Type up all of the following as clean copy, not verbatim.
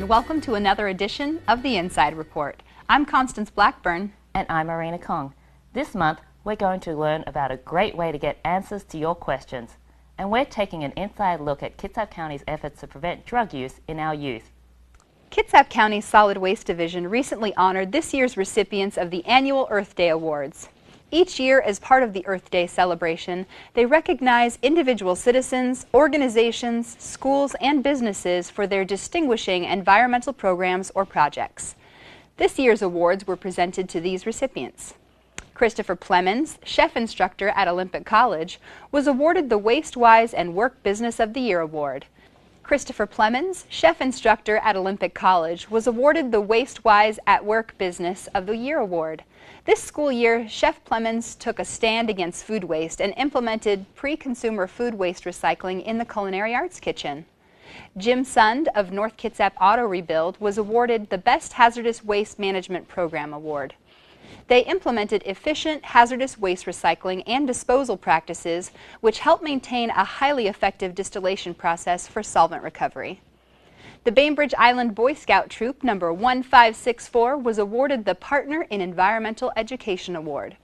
welcome to another edition of the Inside Report. I'm Constance Blackburn. And I'm Erina. This month, we're going to learn about a great way to get answers to your questions. And we're taking an inside look at Kitsap County's efforts to prevent drug use in our youth. Kitsap County's Solid Waste Division recently honored this year's recipients of the annual Earth Day Awards. Each year, as part of the Earth Day celebration, they recognize individual citizens, organizations, schools, and businesses for their distinguishing environmental programs or projects. This year's awards were presented to these recipients. Christopher Plemons, chef instructor at Olympic College, was awarded the WasteWise and Work Business of the Year Award. Christopher Plemons, chef instructor at Olympic College, was awarded the WasteWise at Work Business of the Year Award. This school year, Chef Plemons took a stand against food waste and implemented pre-consumer food waste recycling in the culinary arts kitchen. Jim Sund of North Kitsap Auto Rebuild was awarded the Best Hazardous Waste Management Program Award. They implemented efficient hazardous waste recycling and disposal practices, which help maintain a highly effective distillation process for solvent recovery. The Bainbridge Island Boy Scout Troop number 1564 was awarded the Partner in Environmental Education Award.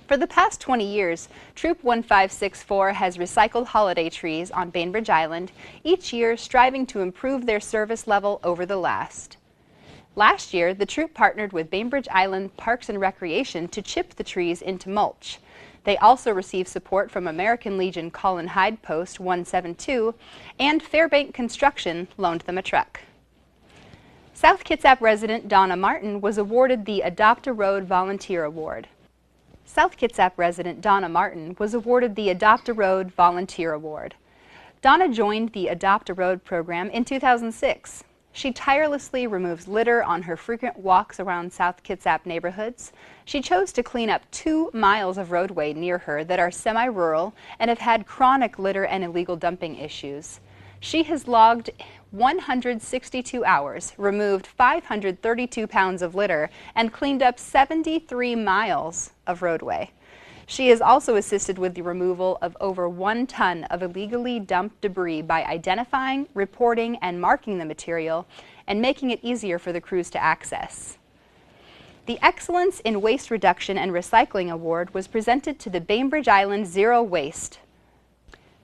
For the past 20 years, Troop 1564 has recycled holiday trees on Bainbridge Island, each year striving to improve their service level over the last. Last year, the troop partnered with Bainbridge Island Parks and Recreation to chip the trees into mulch. They also received support from American Legion Colin Hyde Post 172, and Fairbank Construction loaned them a truck. South Kitsap resident Donna Martin was awarded the Adopt a Road Volunteer Award. South Kitsap resident Donna Martin was awarded the Adopt a Road Volunteer Award. Donna joined the Adopt a Road program in 2006. She tirelessly removes litter on her frequent walks around South Kitsap neighborhoods. She chose to clean up 2 miles of roadway near her that are semi-rural and have had chronic litter and illegal dumping issues. She has logged 162 hours, removed 532 pounds of litter, and cleaned up 73 miles of roadway. She has also assisted with the removal of over 1 ton of illegally dumped debris by identifying, reporting, and marking the material and making it easier for the crews to access. The Excellence in Waste Reduction and Recycling Award was presented to the Bainbridge Island Zero Waste.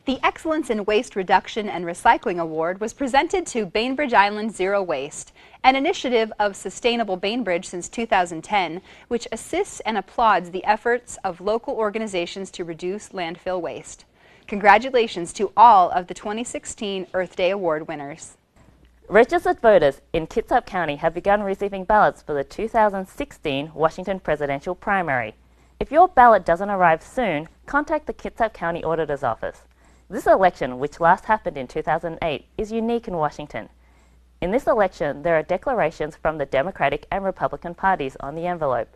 The Excellence in Waste Reduction and Recycling Award was presented to Bainbridge Island Zero Waste, an initiative of Sustainable Bainbridge since 2010, which assists and applauds the efforts of local organizations to reduce landfill waste. Congratulations to all of the 2016 Earth Day Award winners. Registered voters in Kitsap County have begun receiving ballots for the 2016 Washington presidential primary. If your ballot doesn't arrive soon, contact the Kitsap County Auditor's Office. This election, which last happened in 2008, is unique in Washington. In this election, there are declarations from the Democratic and Republican parties on the envelope.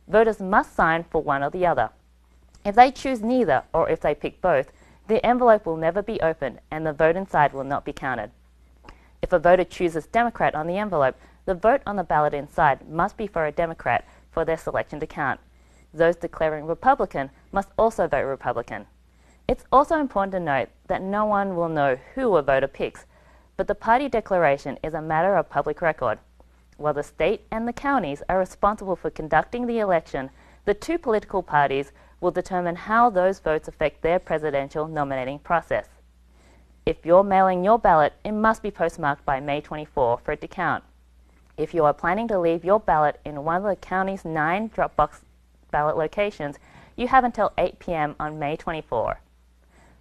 Voters must sign for one or the other. If they choose neither, or if they pick both, the envelope will never be opened and the vote inside will not be counted. If a voter chooses Democrat on the envelope, the vote on the ballot inside must be for a Democrat for their selection to count. Those declaring Republican must also vote Republican. It's also important to note that no one will know who a voter picks, but the party declaration is a matter of public record. While the state and the counties are responsible for conducting the election, the 2 political parties will determine how those votes affect their presidential nominating process. If you're mailing your ballot, it must be postmarked by May 24 for it to count. If you are planning to leave your ballot in one of the county's 9 drop-box ballot locations, you have until 8 p.m. on May 24.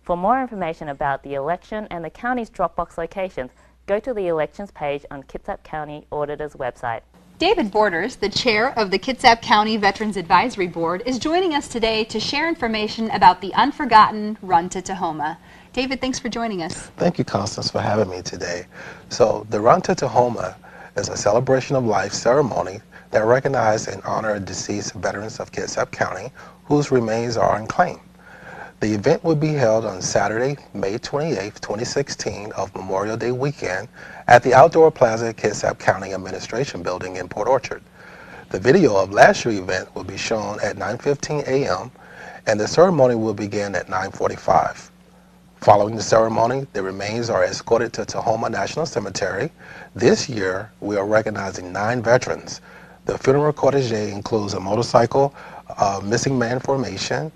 For more information about the election and the county's drop-box locations, go to the elections page on Kitsap County Auditor's website. David Borders, the chair of the Kitsap County Veterans Advisory Board, is joining us today to share information about the unforgotten Run to Tahoma. David, thanks for joining us. Thank you, Constance, for having me today. So the Run to Tahoma is a celebration of life ceremony that recognizes and honors deceased veterans of Kitsap County whose remains are unclaimed. The event will be held on Saturday, May 28, 2016 of Memorial Day weekend at the Outdoor Plaza Kitsap County Administration Building in Port Orchard. The video of last year's event will be shown at 9:15 a.m. and the ceremony will begin at 9:45. Following the ceremony, the remains are escorted to Tahoma National Cemetery. This year, we are recognizing 9 veterans. The funeral cortege includes a motorcycle, missing man formation.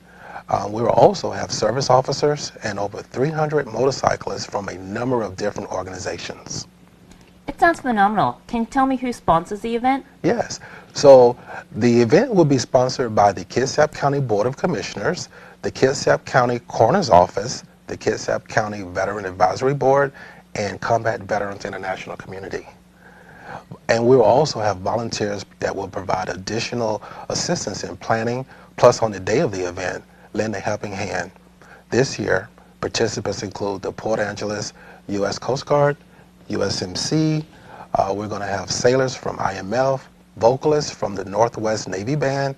We will also have service officers and over 300 motorcyclists from a number of different organizations. It sounds phenomenal. Can you tell me who sponsors the event? Yes. So the event will be sponsored by the Kitsap County Board of Commissioners, the Kitsap County Coroner's Office, the Kitsap County Veteran Advisory Board, and Combat Veterans International Community. And we will also have volunteers that will provide additional assistance in planning, plus on the day of the event, lend a helping hand. This year, participants include the Port Angeles U.S. Coast Guard, USMC, we're going to have sailors from IMF, vocalists from the Northwest Navy Band,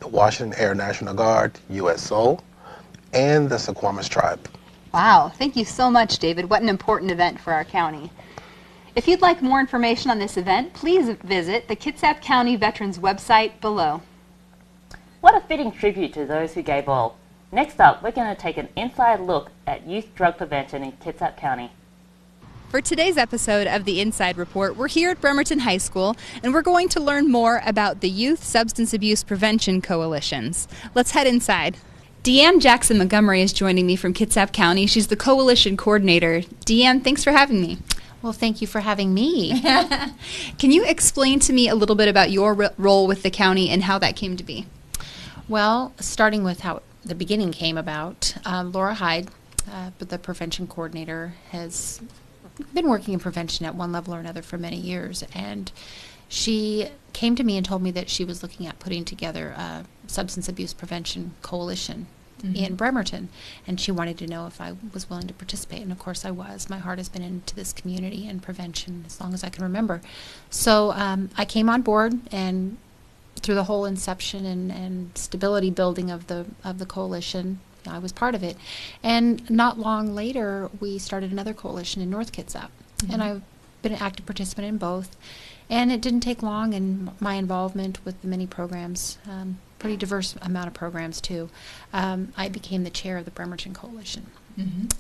the Washington Air National Guard, USO, and the Suquamish Tribe. Wow, thank you so much, David. What an important event for our county. If you'd like more information on this event, please visit the Kitsap County Veterans website below. What a fitting tribute to those who gave all. Next up, we're going to take an inside look at youth drug prevention in Kitsap County. For today's episode of the Inside Report, we're here at Bremerton High School, and we're going to learn more about the Youth Substance Abuse Prevention Coalitions. Let's head inside. Deanne Jackson Montgomery is joining me from Kitsap County. She's the coalition coordinator. Deanne, thanks for having me. Well, thank you for having me. Can you explain to me a little bit about your role with the county and how that came to be? Well, starting with how the beginning came about, Laura Hyde, the prevention coordinator, has been working in prevention at one level or another for many years, and she came to me and told me that she was looking at putting together a substance abuse prevention coalition in Bremerton, and she wanted to know if I was willing to participate, and of course I was. My heart has been into this community and prevention as long as I can remember. So I came on board, and through the whole inception and stability building of the coalition, I was part of it. And not long later, we started another coalition in North Kitsap. And I've been an active participant in both. And it didn't take long, and my involvement with the many programs, pretty diverse amount of programs too, I became the chair of the Bremerton Coalition.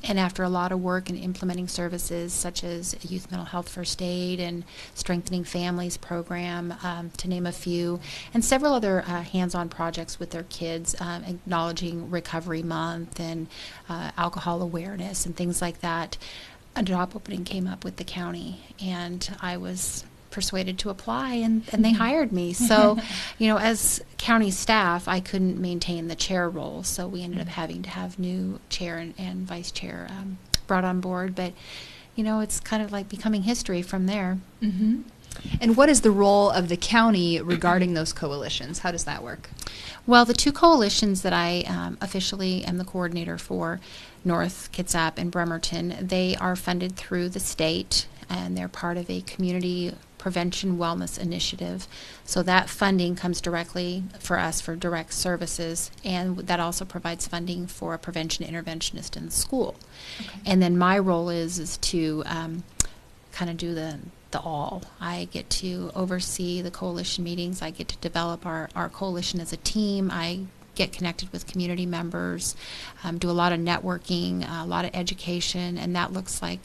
And after a lot of work in implementing services such as Youth Mental Health First Aid and Strengthening Families program, to name a few, and several other hands-on projects with their kids, acknowledging Recovery Month and alcohol awareness and things like that, a job opening came up with the county, and I was persuaded to apply, and they hired me. So, you know, as county staff, I couldn't maintain the chair role, so we ended up having to have new chair and vice chair brought on board. But, you know, it's kind of like becoming history from there. And what is the role of the county regarding those coalitions? How does that work? Well, the two coalitions that I officially am the coordinator for, North Kitsap and Bremerton, they are funded through the state, and they're part of a community prevention wellness initiative. So that funding comes directly for us for direct services, and that also provides funding for a prevention interventionist in the school. And then my role is to kind of do the all. I get to oversee the coalition meetings. I get to develop our coalition as a team. I get connected with community members, do a lot of networking, a lot of education, and that looks like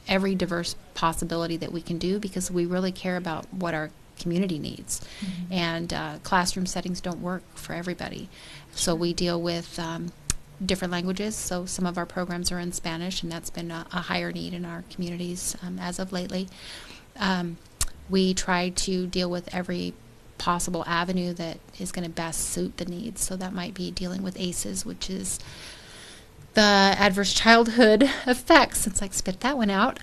every diverse possibility that we can do, because we really care about what our community needs. And classroom settings don't work for everybody. So we deal with different languages. So some of our programs are in Spanish, and that's been a higher need in our communities as of lately. We try to deal with every possible avenue that is going to best suit the needs. So that might be dealing with ACEs, which is the adverse childhood effects, since I spit that one out.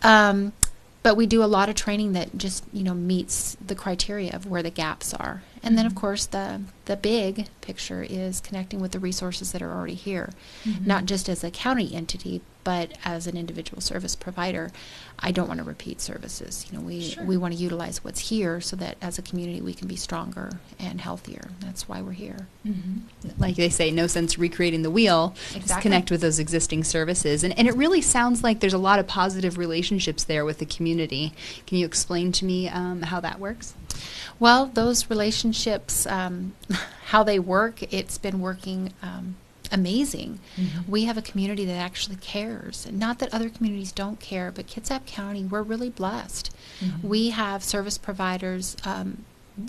But we do a lot of training that just, you know, meets the criteria of where the gaps are. And then, of course, the big picture is connecting with the resources that are already here, not just as a county entity, but as an individual service provider. I don't want to repeat services. You know, we want to utilize what's here so that as a community we can be stronger and healthier. That's why we're here. Like they say, no sense recreating the wheel. Just connect with those existing services. And it really sounds like there's a lot of positive relationships there with the community. Can you explain to me how that works? Well, those relationships, how they work, it's been working amazing. We have a community that actually cares. Not that other communities don't care, but Kitsap County, we're really blessed. We have service providers,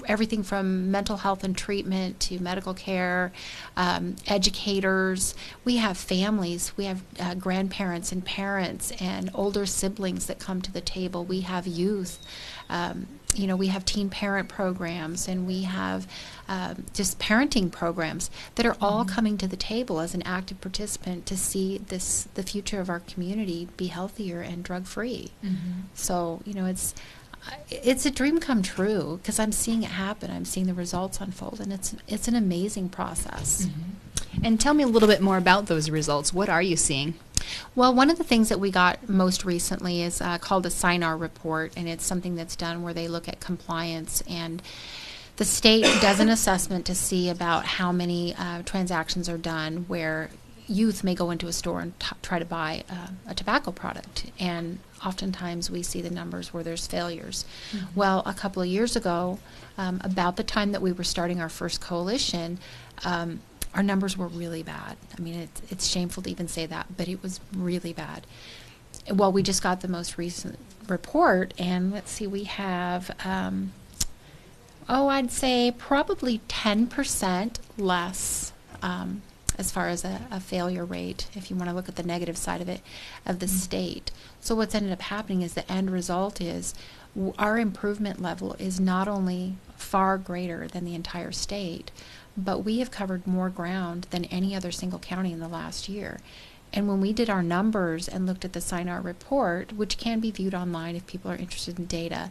everything from mental health and treatment to medical care, educators. We have families. We have grandparents and parents and older siblings that come to the table. We have youth. We have teen parent programs, and we have just parenting programs that are all coming to the table as an active participant to see the future of our community be healthier and drug-free. So, it's a dream come true because I'm seeing it happen. I'm seeing the results unfold, and it's an amazing process. And tell me a little bit more about those results. What are you seeing? Well, one of the things that we got most recently is called a SINAR report, and it's something that's done where they look at compliance, and the state does an assessment to see about how many transactions are done where youth may go into a store and try to buy a tobacco product, and oftentimes we see the numbers where there's failures. Well, a couple of years ago, about the time that we were starting our first coalition, our numbers were really bad. I mean, it's shameful to even say that, but it was really bad. Well, we just got the most recent report, and let's see, we have, I'd say probably 10% less as far as a failure rate, if you want to look at the negative side of it, of the state. So what's ended up happening is the end result is our improvement level is not only far greater than the entire state, but we have covered more ground than any other single county in the last year. And when we did our numbers and looked at the SINAR report, which can be viewed online if people are interested in data,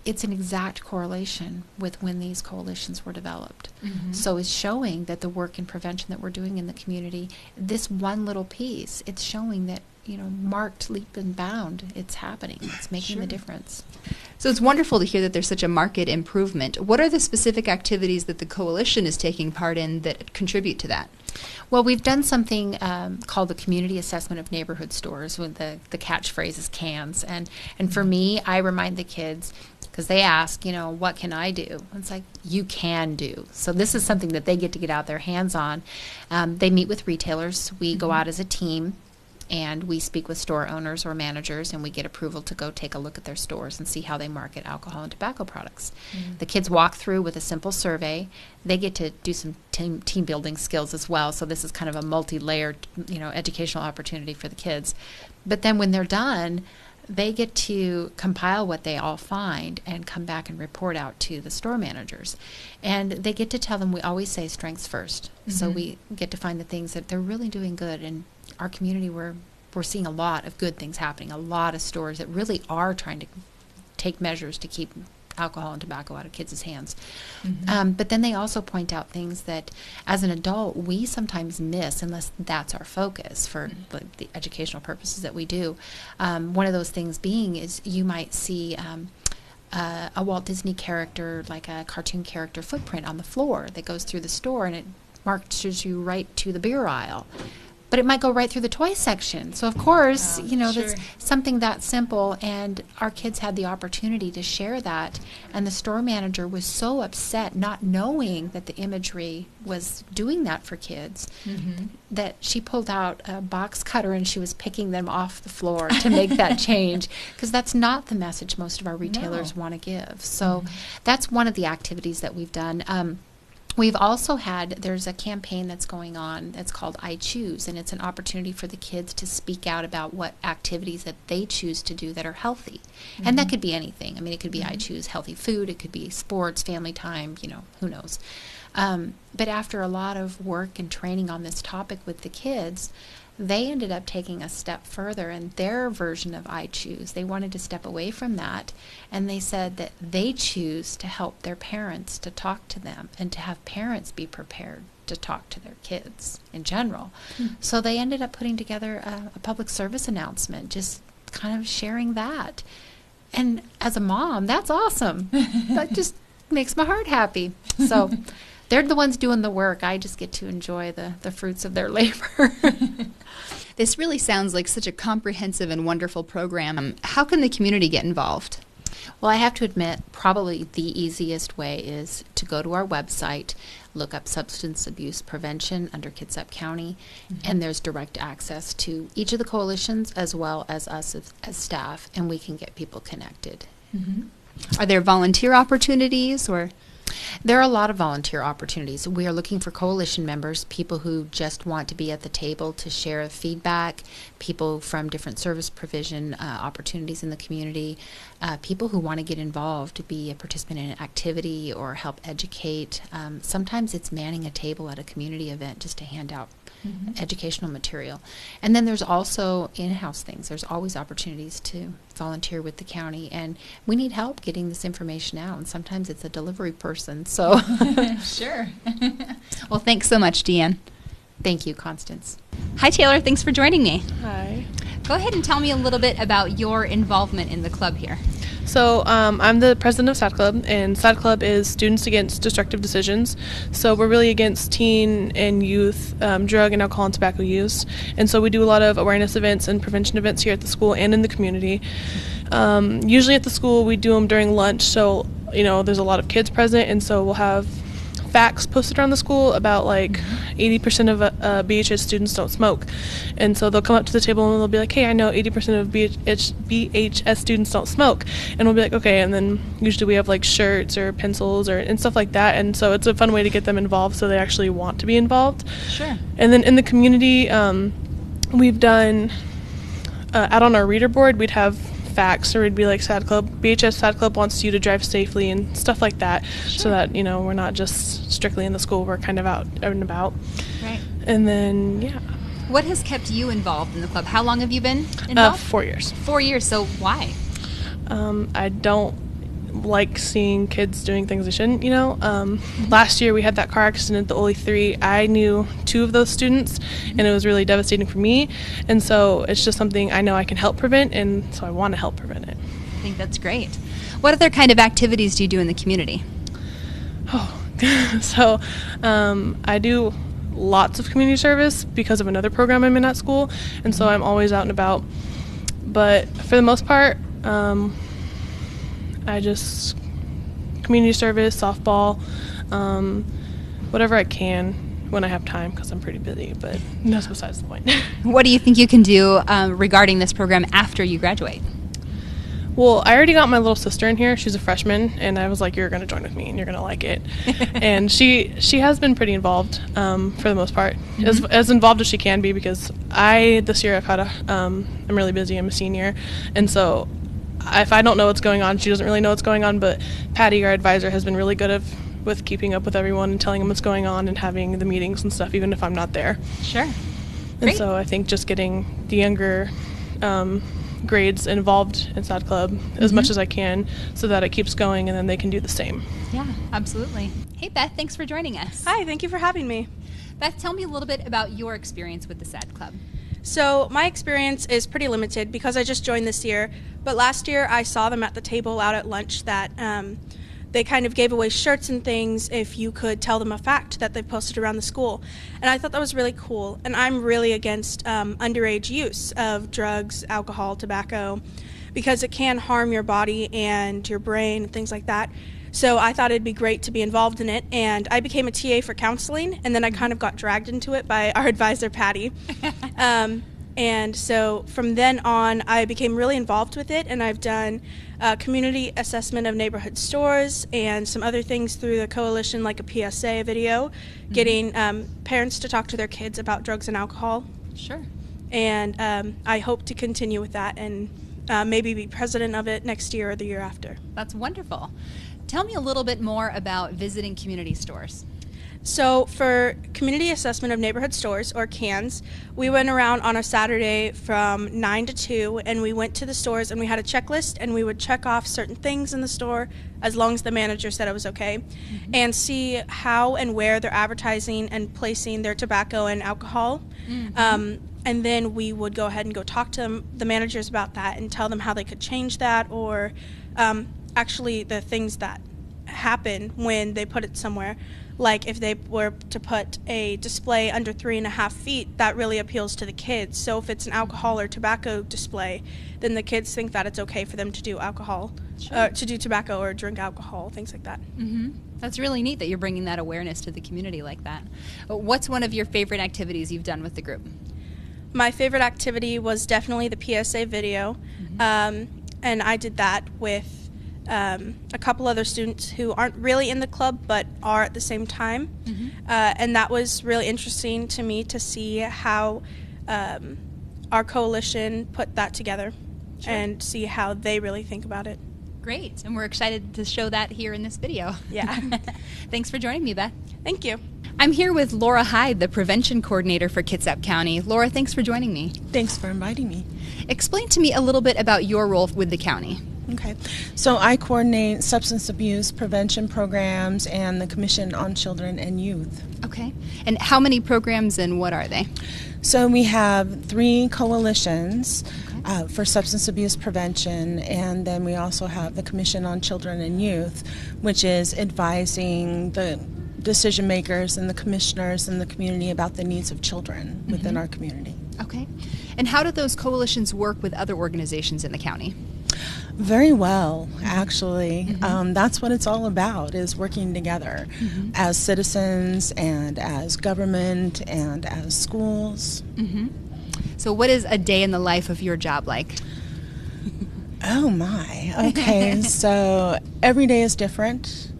it's an exact correlation with when these coalitions were developed. So it's showing that the work in prevention that we're doing in the community, this one little piece, it's showing that, marked leap and bound, it's happening. It's making the difference. So it's wonderful to hear that there's such a marked improvement. What are the specific activities that the coalition is taking part in that contribute to that? Well, we've done something called the Community Assessment of Neighborhood Stores, with the catchphrase is CANS. And for me, I remind the kids, because they ask, what can I do? And it's like, you can do. So this is something that they get out their hands on. They meet with retailers. We go out as a team, and we speak with store owners or managers, and we get approval to go take a look at their stores and see how they market alcohol and tobacco products. The kids walk through with a simple survey. They get to do some team building skills as well, so this is kind of a multi-layered, educational opportunity for the kids. But then when they're done, they get to compile what they all find and come back and report out to the store managers. And they get to tell them, we always say strengths first. So we get to find the things that they're really doing good. And our community, we're seeing a lot of good things happening, a lot of stores that really are trying to take measures to keep alcohol and tobacco out of kids' hands. But then they also point out things that, as an adult, we sometimes miss unless that's our focus for the educational purposes that we do. One of those things being is you might see a Walt Disney character, like a cartoon character footprint on the floor that goes through the store, and it marches you right to the beer aisle. But it might go right through the toy section. So, of course, that's something that simple, and our kids had the opportunity to share that. And the store manager was so upset, not knowing that the imagery was doing that for kids, that she pulled out a box cutter and she was picking them off the floor to make that change, because that's not the message most of our retailers want to give. So that's one of the activities that we've done. We've also there's a campaign that's going on that's called I Choose, and it's an opportunity for the kids to speak out about what activities that they choose to do that are healthy. And that could be anything. I mean, it could be I choose healthy food, it could be sports, family time, who knows. But after a lot of work and training on this topic with the kids, they ended up taking a step further in their version of I Choose. They wanted to step away from that, and they said that they choose to help their parents to talk to them and to have parents be prepared to talk to their kids in general. So they ended up putting together a public service announcement, just kind of sharing that. And as a mom, that's awesome. That just makes my heart happy. So they're the ones doing the work. I just get to enjoy the fruits of their labor. This really sounds like such a comprehensive and wonderful program. How can the community get involved? Well, I have to admit, probably the easiest way is to go to our website, look up substance abuse prevention under Kitsap County, and there's direct access to each of the coalitions as well as us as staff, and we can get people connected. Are there volunteer opportunities or? There are a lot of volunteer opportunities. We are looking for coalition members, people who just want to be at the table to share feedback, people from different service provision opportunities in the community, people who want to get involved, to be a participant in an activity or help educate. Sometimes it's manning a table at a community event just to hand out educational material. And then there's also in-house things. There's always opportunities to volunteer with the county, and we need help getting this information out, and sometimes it's a delivery person, so. Sure. Well, thanks so much, Deanne. Thank you, Constance. Hi, Taylor. Thanks for joining me. Hi. Go ahead and tell me a little bit about your involvement in the club here. So I'm the president of SAD Club, and SAD Club is Students Against Destructive Decisions. So we're really against teen and youth drug and alcohol and tobacco use. And so we do a lot of awareness events and prevention events here at the school and in the community. Usually at the school we do them during lunch, so there's a lot of kids present, and so we'll have facts posted around the school about like 80% of BHS students don't smoke, and so they'll come up to the table and they'll be like, hey, I know 80% of BHS students don't smoke, and we'll be like, okay, and then usually we have like shirts or pencils and stuff like that, and so it's a fun way to get them involved so they actually want to be involved. Sure. And then in the community, we've done out on our reader board, we'd have facts, or it'd be like BHS SAD Club wants you to drive safely and stuff like that, so that we're not just strictly in the school, we're kind of out and about. Right. And then What has kept you involved in the club? How long have you been involved? 4 years. 4 years. So why? I don't like seeing kids doing things they shouldn't. Last year we had that car accident, the Oli 3. I knew 2 of those students, and it was really devastating for me, and so it's just something I know I can help prevent, and so I want to help prevent it. I think that's great. What other kind of activities do you do in the community? So I do lots of community service because of another program I'm in at school, and so I'm always out and about, but for the most part I just community service, softball, whatever I can when I have time, because I'm pretty busy, but that's besides the point. What do you think you can do regarding this program after you graduate? Well, I already got my little sister in here. She's a freshman, and I was like, you're going to join with me, and you're going to like it. And she has been pretty involved for the most part, as involved as she can be, because this year I've had I'm really busy. I'm a senior, and so if I don't know what's going on, she doesn't really know what's going on, but Patty, our advisor, has been really good with keeping up with everyone and telling them what's going on and having the meetings and stuff, even if I'm not there. Sure. And Great. so I think just getting the younger grades involved in SAD Club as much as I can, so that it keeps going and then they can do the same. Yeah, absolutely. Hey, Beth, thanks for joining us. Hi, thank you for having me. Beth, tell me a little bit about your experience with the SAD Club. So my experience is pretty limited because I just joined this year, but last year I saw them at the table out at lunch that they kind of gave away shirts and things if you could tell them a fact that they posted around the school. And I thought that was really cool. And I'm really against underage use of drugs, alcohol, tobacco, because it can harm your body and your brain and things like that. So I thought it'd be great to be involved in it, and I became a TA for counseling, and then I kind of got dragged into it by our advisor, Patty. And so from then on, I became really involved with it, and I've done community assessment of neighborhood stores and some other things through the coalition, like a PSA video, getting parents to talk to their kids about drugs and alcohol. Sure. And I hope to continue with that and maybe be president of it next year or the year after. That's wonderful. Tell me a little bit more about visiting community stores. So for community assessment of neighborhood stores, or CANS, we went around on a Saturday from 9 to 2, and we went to the stores and we had a checklist, and we would check off certain things in the store as long as the manager said it was okay, and see how and where they're advertising and placing their tobacco and alcohol. And then we would go ahead and go talk to the managers about that and tell them how they could change that, or actually the things that happen when they put it somewhere. Like if they were to put a display under 3.5 feet, that really appeals to the kids. So if it's an alcohol or tobacco display, then the kids think that it's okay for them to do alcohol to do tobacco or drink alcohol, things like that. That's really neat that you're bringing that awareness to the community like that. What's one of your favorite activities you've done with the group? My favorite activity was definitely the PSA video, and I did that with a couple other students who aren't really in the club but are at the same time, and that was really interesting to me to see how our coalition put that together and see how they really think about it. Great, and we're excited to show that here in this video. Yeah. Thanks for joining me, Beth. Thank you. I'm here with Laura Hyde, the prevention coordinator for Kitsap County. Laura, thanks for joining me. Thanks for inviting me. Explain to me a little bit about your role with the county. Okay, so I coordinate substance abuse prevention programs and the Commission on Children and Youth. Okay, and how many programs and what are they? So we have 3 coalitions for substance abuse prevention, and then we also have the Commission on Children and Youth, which is advising the decision makers and the commissioners in the community about the needs of children within our community. Okay, and how do those coalitions work with other organizations in the county? Very well, actually. That's what it's all about, is working together as citizens and as government and as schools. So what is a day in the life of your job like? Oh my, okay, so every day is different.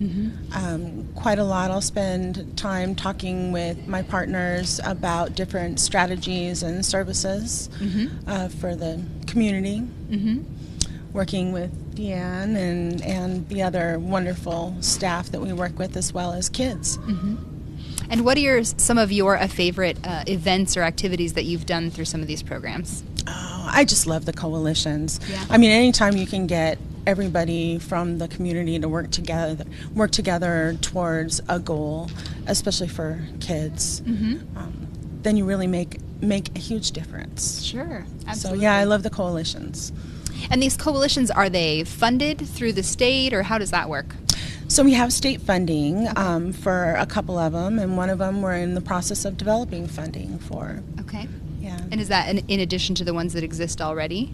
Quite a lot. I'll spend time talking with my partners about different strategies and services for the community. Working with Deanne and the other wonderful staff that we work with, as well as kids. And what are some of your favorite events or activities that you've done through some of these programs? Oh, I just love the coalitions. Yeah. I mean, anytime you can get everybody from the community to work together towards a goal, especially for kids, then you really make a huge difference. Sure, absolutely. So yeah, I love the coalitions. And these coalitions, are they funded through the state, or how does that work? So we have state funding for a couple of them, and one of them we're in the process of developing funding for. Okay. Yeah. And is that in addition to the ones that exist already?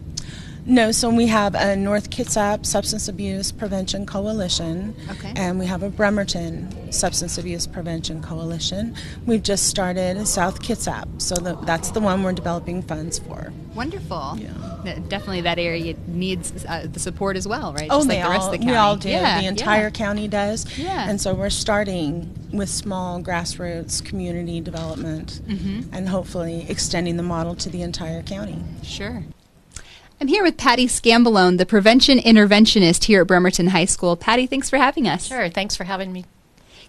No, so we have a North Kitsap Substance Abuse Prevention Coalition, and we have a Bremerton Substance Abuse Prevention Coalition. We've just started South Kitsap, so that's the one we're developing funds for. Wonderful. Yeah. Definitely that area needs the support as well, right? Oh, Just like the rest of the county. we all do. Yeah, the entire county does. Yeah. And so we're starting with small grassroots community development and hopefully extending the model to the entire county. Sure. I'm here with Patty Scambolone, the prevention interventionist here at Bremerton High School. Patty, thanks for having us. Sure, thanks for having me.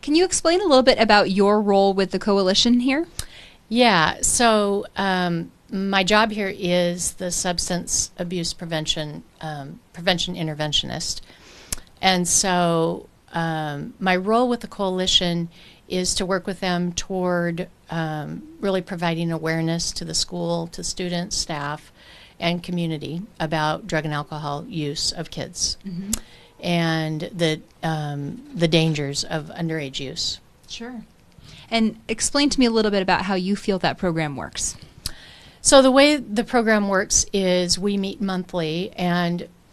Can you explain a little bit about your role with the coalition here? Yeah, so my job here is the substance abuse prevention interventionist. And so my role with the coalition is to work with them toward really providing awareness to the school, to students, staff, and community about drug and alcohol use of kids and the dangers of underage use. Sure. And explain to me a little bit about how you feel that program works. So the way the program works is we meet monthly,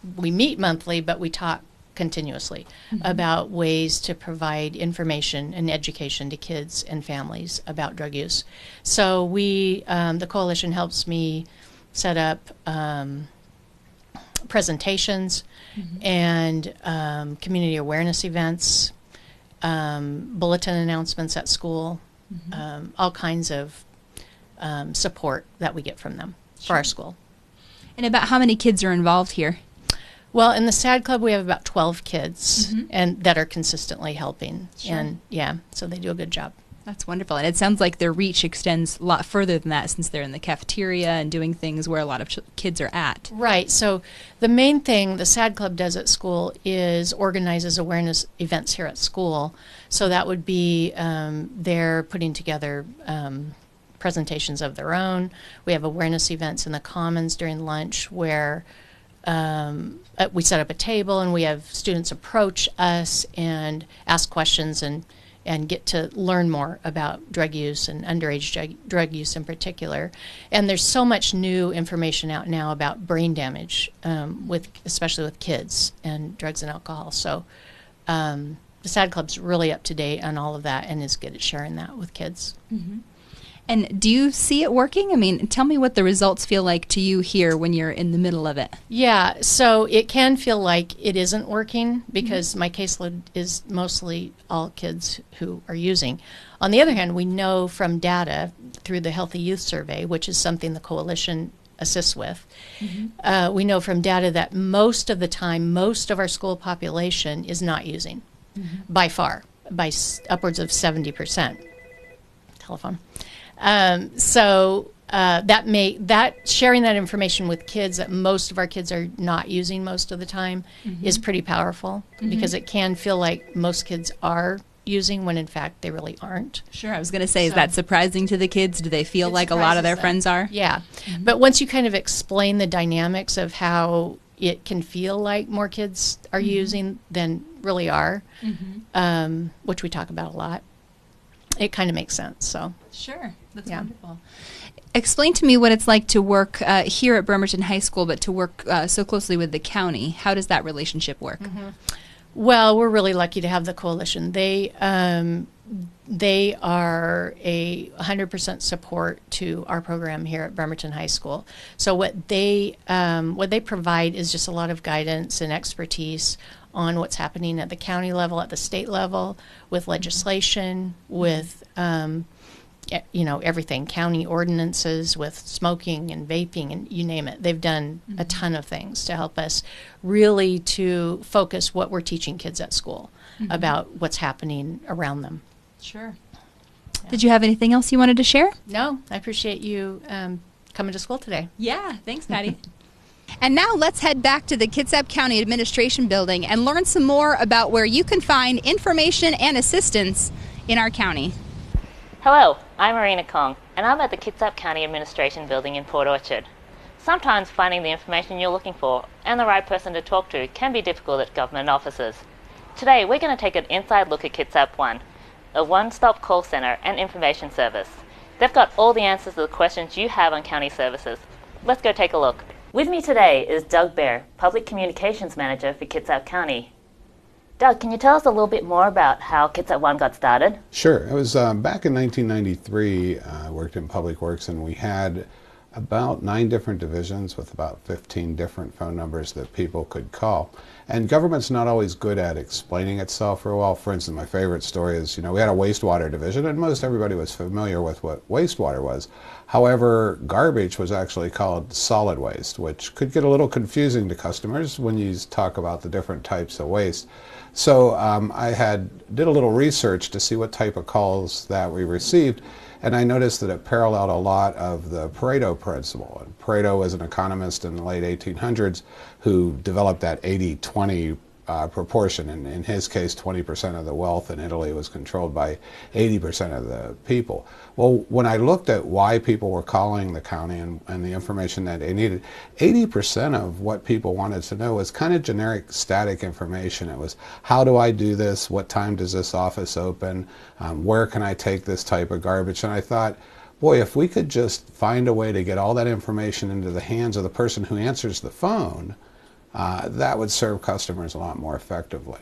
but we talk continuously about ways to provide information and education to kids and families about drug use. So the coalition helps me set up presentations and community awareness events, bulletin announcements at school, all kinds of support that we get from them for our school. And about how many kids are involved here? Well, in the SAD Club, we have about 12 kids and that are consistently helping. Sure. And yeah, so they do a good job. That's wonderful. And it sounds like their reach extends a lot further than that, since they're in the cafeteria and doing things where a lot of kids are at. Right. So the main thing the SAD Club does at school is organizes awareness events here at school. So that would be they're putting together presentations of their own. We have awareness events in the Commons during lunch where we set up a table and we have students approach us and ask questions and and get to learn more about drug use and underage drug use in particular. And there's so much new information out now about brain damage, especially with kids and drugs and alcohol. So the SAD Club's really up to date on all of that and is good at sharing that with kids. Mm-hmm. And do you see it working? I mean, tell me what the results feel like to you here when you're in the middle of it. Yeah, so it can feel like it isn't working because my caseload is mostly all kids who are using. On the other hand, we know from data through the Healthy Youth Survey, which is something the coalition assists with, we know from data that most of the time, most of our school population is not using, by far, by upwards of 70%. Telephone. So that sharing that information with kids, that most of our kids are not using most of the time, is pretty powerful because it can feel like most kids are using when in fact they really aren't. Sure, I was going to say, is that surprising to the kids? Do they feel like a lot of their friends are? Yeah, but once you kind of explain the dynamics of how it can feel like more kids are using than really are, which we talk about a lot, it kind of makes sense. So sure, that's wonderful. Explain to me what it's like to work here at Bremerton High School, but to work so closely with the county. How does that relationship work? Well, we're really lucky to have the coalition. They are a 100% support to our program here at Bremerton High School. So what they provide is just a lot of guidance and expertise on what's happening at the county level, at the state level, with legislation, with everything, county ordinances, with smoking and vaping, and you name it. They've done a ton of things to help us really to focus what we're teaching kids at school about what's happening around them. Sure. Yeah. Did you have anything else you wanted to share? No, I appreciate you coming to school today. Yeah, thanks, Patty. And now let's head back to the Kitsap County Administration Building and learn some more about where you can find information and assistance in our county. Hello, I'm Erina and I'm at the Kitsap County Administration Building in Port Orchard. Sometimes finding the information you're looking for and the right person to talk to can be difficult at government offices. Today we're going to take an inside look at Kitsap One, a one-stop call center and information service. They've got all the answers to the questions you have on county services. Let's go take a look. With me today is Doug Baer, Public Communications Manager for Kitsap County. Doug, can you tell us a little bit more about how Kitsap One got started? Sure. It was back in 1993. I worked in Public Works, and we had about 9 different divisions with about 15 different phone numbers that people could call. And government's not always good at explaining itself very well. For instance, my favorite story is, we had a wastewater division, and most everybody was familiar with what wastewater was. However, garbage was actually called solid waste, which could get a little confusing to customers when you talk about the different types of waste. So I did a little research to see what type of calls that we received, and I noticed that it paralleled a lot of the Pareto principle. And Pareto was an economist in the late 1800s who developed that 80-20 proportion. And in his case, 20% of the wealth in Italy was controlled by 80% of the people. Well, when I looked at why people were calling the county and the information that they needed, 80% of what people wanted to know was kind of generic, static information. It was, how do I do this? What time does this office open? Where can I take this type of garbage? And I thought, boy, if we could just find a way to get all that information into the hands of the person who answers the phone, that would serve customers a lot more effectively.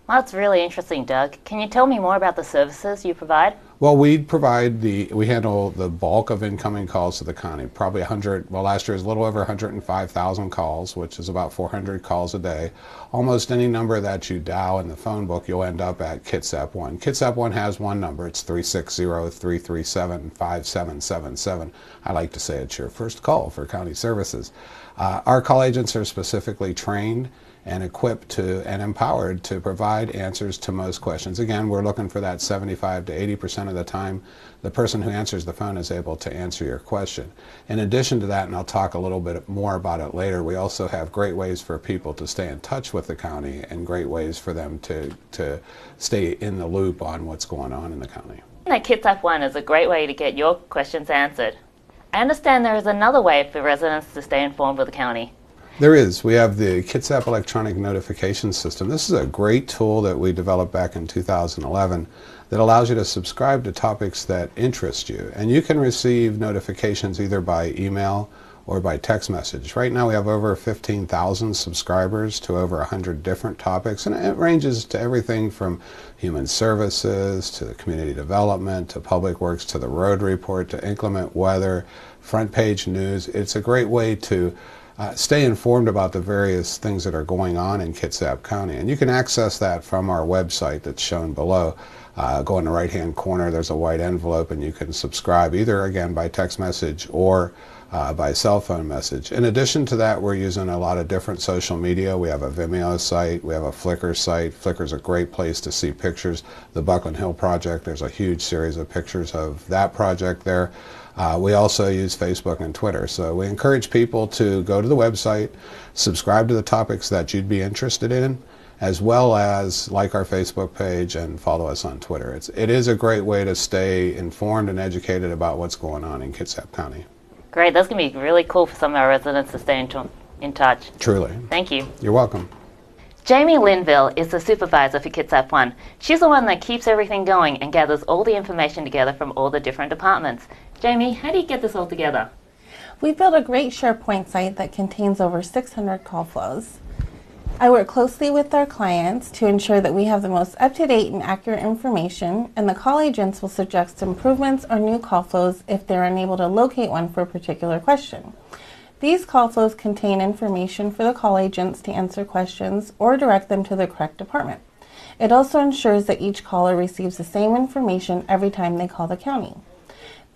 Well, that's really interesting, Doug. Can you tell me more about the services you provide? Well, we handle the bulk of incoming calls to the county, probably last year was a little over 105,000 calls, which is about 400 calls a day. Almost any number that you dial in the phone book, you'll end up at Kitsap One. Kitsap One has one number, it's 360-337-5777. I like to say it's your first call for county services. Our call agents are specifically trained and equipped and empowered to provide answers to most questions. Again, we're looking for that 75 to 80% of the time the person who answers the phone is able to answer your question. In addition to that, and I'll talk a little bit more about it later, we also have great ways for people to stay in touch with the county and great ways for them to stay in the loop on what's going on in the county. That Kitsap One is a great way to get your questions answered. I understand there is another way for residents to stay informed with the county. There is. We have the Kitsap Electronic Notification System. This is a great tool that we developed back in 2011 that allows you to subscribe to topics that interest you. And you can receive notifications either by email or by text message. Right now we have over 15,000 subscribers to over 100 different topics, and it ranges to everything from human services to community development to public works to the road report to inclement weather, front page news. It's a great way to stay informed about the various things that are going on in Kitsap County. And you can access that from our website that's shown below. Go in the right-hand corner, there's a white envelope, and you can subscribe either, again, by text message or by cell phone message. In addition to that, we're using a lot of different social media. We have a Vimeo site, we have a Flickr site. Flickr's a great place to see pictures. The Buckland Hill Project, there's a huge series of pictures of that project there. We also use Facebook and Twitter. So we encourage people to go to the website, subscribe to the topics that you'd be interested in, as well as like our Facebook page and follow us on Twitter. It is a great way to stay informed and educated about what's going on in Kitsap County. Great, that's going to be really cool for some of our residents to stay in touch. Truly. Thank you. You're welcome. Jamie Linville is the supervisor for Kitsap One. She's the one that keeps everything going and gathers all the information together from all the different departments. Jamie, how do you get this all together? We built a great SharePoint site that contains over 600 call flows. I work closely with our clients to ensure that we have the most up-to-date and accurate information, and the call agents will suggest improvements or new call flows if they're unable to locate one for a particular question. These call flows contain information for the call agents to answer questions or direct them to the correct department. It also ensures that each caller receives the same information every time they call the county.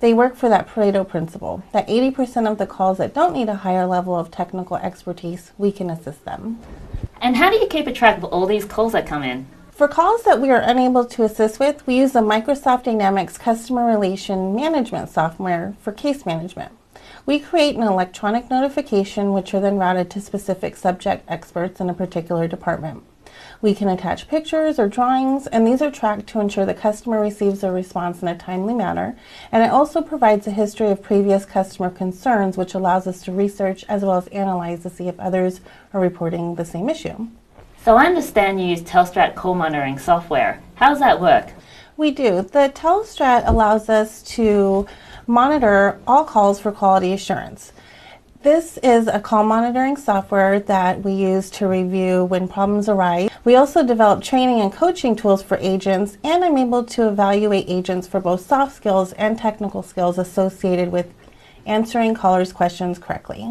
They work for that Pareto principle, that 80% of the calls that don't need a higher level of technical expertise, we can assist them. And how do you keep a track of all these calls that come in? For calls that we are unable to assist with, we use the Microsoft Dynamics Customer Relation Management software for case management. We create an electronic notification which are then routed to specific subject experts in a particular department. We can attach pictures or drawings, and these are tracked to ensure the customer receives a response in a timely manner, and it also provides a history of previous customer concerns, which allows us to research as well as analyze to see if others are reporting the same issue. So I understand you use Telstrat call monitoring software. How does that work? We do. The Telstrat allows us to monitor all calls for quality assurance. This is a call monitoring software that we use to review when problems arise. We also develop training and coaching tools for agents, and I'm able to evaluate agents for both soft skills and technical skills associated with answering callers' questions correctly.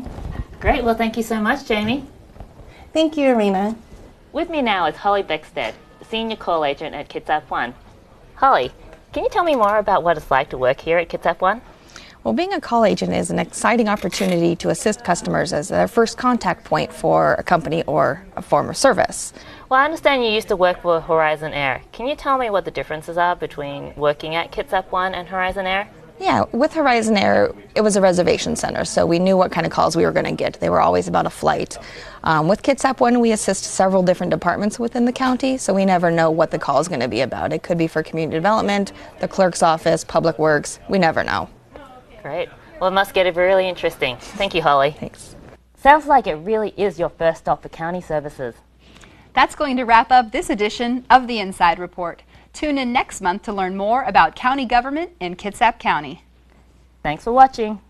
Great, well thank you so much, Jamie. Thank you, Erina. With me now is Holly Beckstead, Senior Call Agent at Kitsap One. Holly, can you tell me more about what it's like to work here at Kitsap One? Well, being a call agent is an exciting opportunity to assist customers as their first contact point for a company or a form of service. Well, I understand you used to work for Horizon Air. Can you tell me what the differences are between working at Kitsap One and Horizon Air? Yeah, with Horizon Air, it was a reservation center, so we knew what kind of calls we were going to get. They were always about a flight. With Kitsap One, we assist several different departments within the county, so we never know what the call is going to be about. It could be for community development, the clerk's office, public works. We never know. Great. Well, it must get it really interesting. Thank you, Holly. Thanks. Sounds like it really is your first stop for county services. That's going to wrap up this edition of the Inside Report. Tune in next month to learn more about county government in Kitsap County. Thanks for watching.